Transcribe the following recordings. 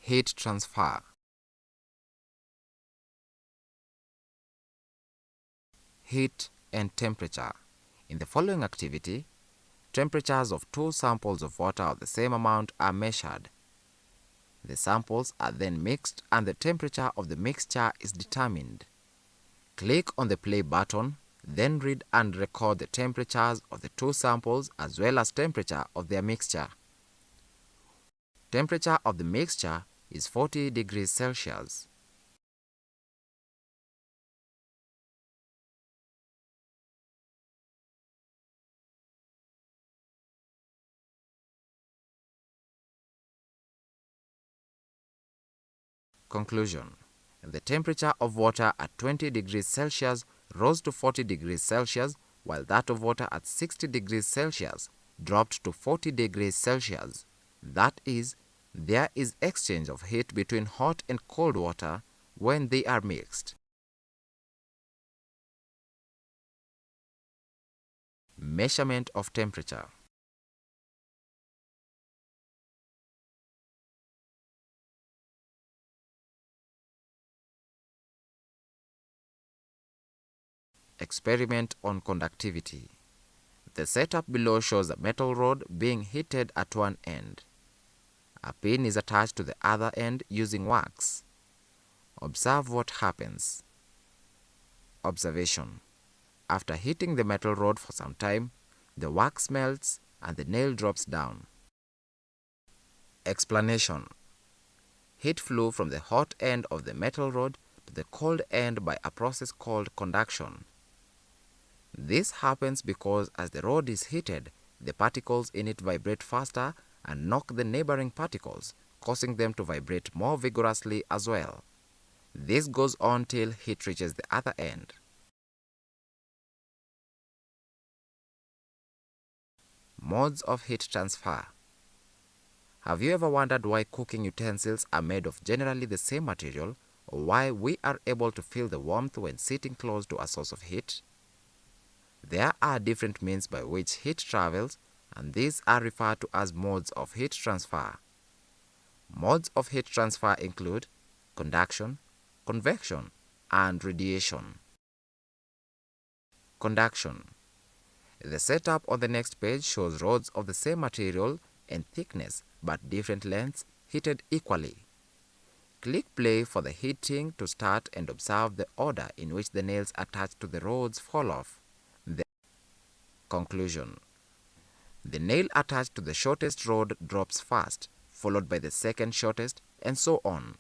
Heat transfer. Heat and temperature. In the following activity, temperatures of two samples of water of the same amount are measured. The samples are then mixed and the temperature of the mixture is determined. Click on the play button, then read and record the temperatures of the two samples as well as temperature of their mixture. Temperature of the mixture is 40 degrees Celsius. Conclusion. The temperature of water at 20 degrees Celsius rose to 40 degrees Celsius, while that of water at 60 degrees Celsius dropped to 40 degrees Celsius. That is, there is exchange of heat between hot and cold water when they are mixed. Measurement of temperature. Experiment on conductivity. The setup below shows a metal rod being heated at one end. A pin is attached to the other end using wax. Observe what happens. Observation. After heating the metal rod for some time, the wax melts and the nail drops down. Explanation. Heat flew from the hot end of the metal rod to the cold end by a process called conduction. This happens because as the rod is heated, the particles in it vibrate faster and knock the neighboring particles, causing them to vibrate more vigorously as well. This goes on till heat reaches the other end. Modes of heat transfer. Have you ever wondered why cooking utensils are made of generally the same material, or why we are able to feel the warmth when sitting close to a source of heat? There are different means by which heat travels, and these are referred to as modes of heat transfer. Modes of heat transfer include conduction, convection, and radiation. Conduction. The setup on the next page shows rods of the same material and thickness but different lengths heated equally. Click play for the heating to start and observe the order in which the nails attached to the rods fall off. The conclusion. The nail attached to the shortest rod drops first, followed by the second shortest, and so on.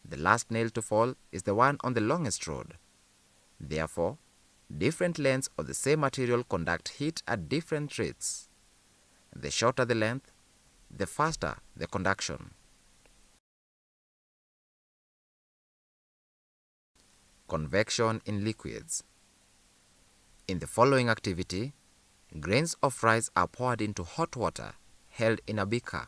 The last nail to fall is the one on the longest rod. Therefore, different lengths of the same material conduct heat at different rates. The shorter the length, the faster the conduction. Convection in liquids. In the following activity, grains of rice are poured into hot water held in a beaker.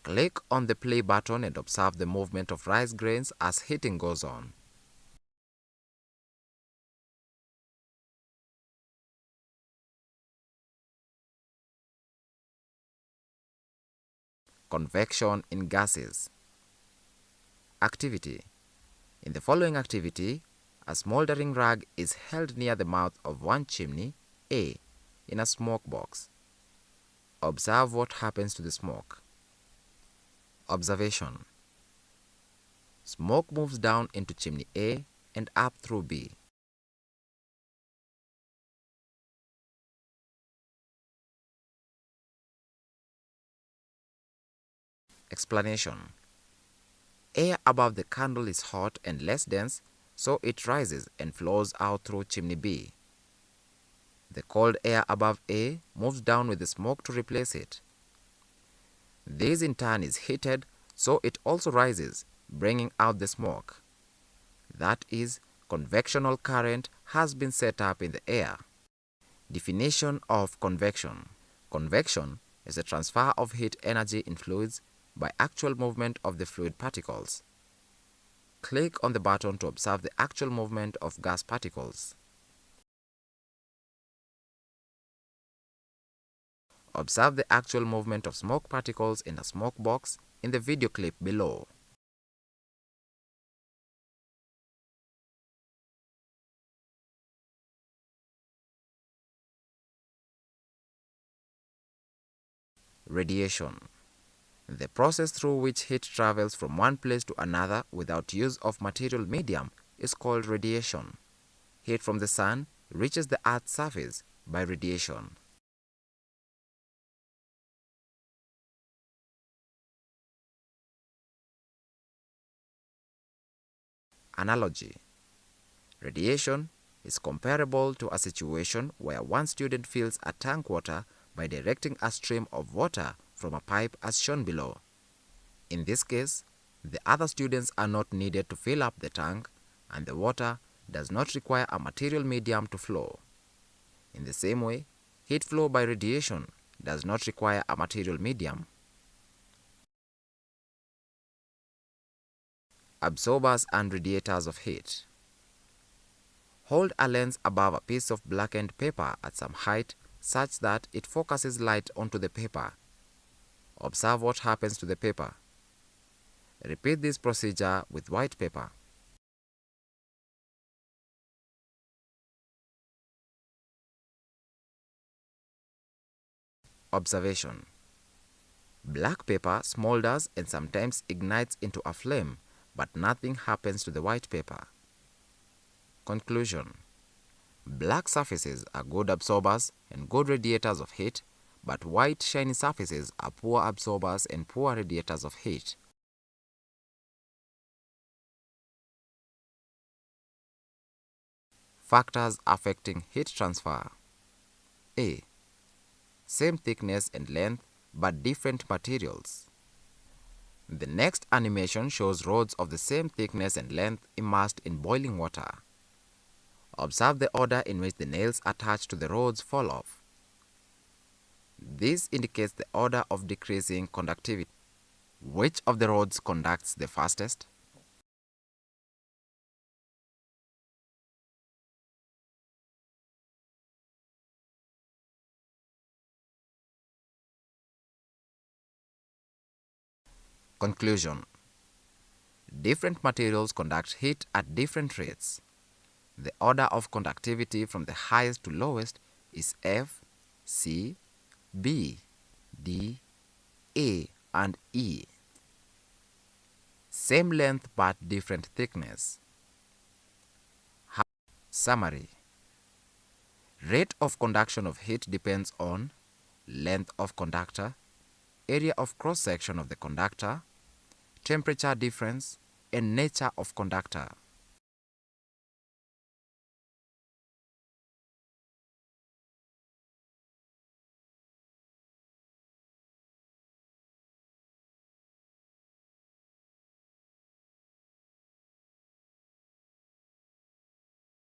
Click on the play button and observe the movement of rice grains as heating goes on. Convection in gases. Activity. In the following activity, a smoldering rag is held near the mouth of one chimney, A, in a smoke box. Observe what happens to the smoke. Observation. Smoke moves down into chimney A and up through B. Explanation. Air above the candle is hot and less dense, so it rises and flows out through chimney B. The cold air above A moves down with the smoke to replace it. This in turn is heated, so it also rises, bringing out the smoke. That is, convectional current has been set up in the air. Definition of convection. Convection is a transfer of heat energy in fluids by actual movement of the fluid particles. Click on the button to observe the actual movement of gas particles. Observe the actual movement of smoke particles in a smoke box in the video clip below. Radiation. The process through which heat travels from one place to another without use of material medium is called radiation. Heat from the sun reaches the Earth's surface by radiation. Analogy. Radiation is comparable to a situation where one student fills a tank water by directing a stream of water from a pipe as shown below. In this case, the other students are not needed to fill up the tank, and the water does not require a material medium to flow. In the same way, heat flow by radiation does not require a material medium. Absorbers and radiators of heat. Hold a lens above a piece of blackened paper at some height such that it focuses light onto the paper. Observe what happens to the paper. Repeat this procedure with white paper. Observation. Black paper smolders and sometimes ignites into a flame, but nothing happens to the white paper. Conclusion. Black surfaces are good absorbers and good radiators of heat, but white shiny surfaces are poor absorbers and poor radiators of heat. Factors affecting heat transfer. A. Same thickness and length but different materials. The next animation shows rods of the same thickness and length immersed in boiling water. Observe the order in which the nails attached to the rods fall off. This indicates the order of decreasing conductivity. Which of the rods conducts the fastest? Conclusion. Different materials conduct heat at different rates. The order of conductivity from the highest to lowest is F, C, B, D, A, and E. Same length but different thickness. Summary. Rate of conduction of heat depends on length of conductor, area of cross-section of the conductor, temperature difference, and nature of conductor.